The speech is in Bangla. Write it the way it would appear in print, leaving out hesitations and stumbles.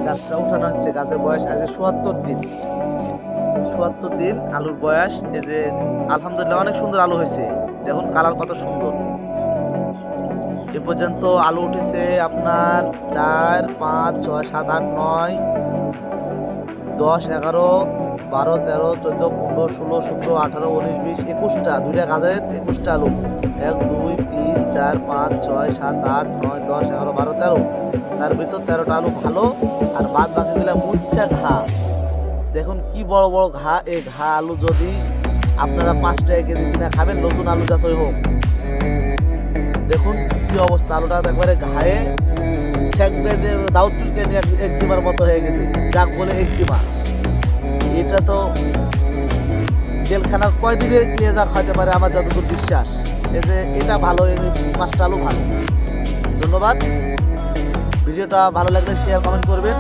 গাছটা উঠানো হচ্ছে। গাছের বয়স আজ ৭৪ দিন। ৭৪ দিন আলুর বয়স। এই যে আলহামদুলিল্লাহ অনেক সুন্দর আলু হয়েছে। দেখুন কালার কত সুন্দর। এ পর্যন্ত আলু উঠেছে আপনার 4, 5, 6, 7, 8, 9, 10, 11, 12, 13, 14, 15, 16, 17, 18, 19, 20, 21টা। দুইটা গাছে 21টা আলু। 1, 2, 3, 4, 5, 6, 7, 8, 9, 10, 11, 12, 13। তার ভিতর 13টা আলু ভালো, আর বাদ বাকিগুলা মুচ্ছা ঘা। দেখুন কি বড় বড় ঘা। এই ঘা আলু যদি আপনারা 5 টাকা কেজি কিনা খাবেন, নতুন আলু যতই হোক। দেখুন কি অবস্থা, আলুটা একবারে ঘায়ে ঠেক দিয়ে দাউদ চুলকে নিয়ে একজিমার মতো হয়ে গেছে, যাক বলে একজিমা। এটা তো জেলখানার কয়দিনের নিয়ে যা খাইতে পারে আমার যতদূর বিশ্বাস। এই যে এটা ভালো, এই 5টা আলু ভালো। ধন্যবাদ। ভিডিওটা ভালো লাগলে শেয়ার কমেন্ট করবেন।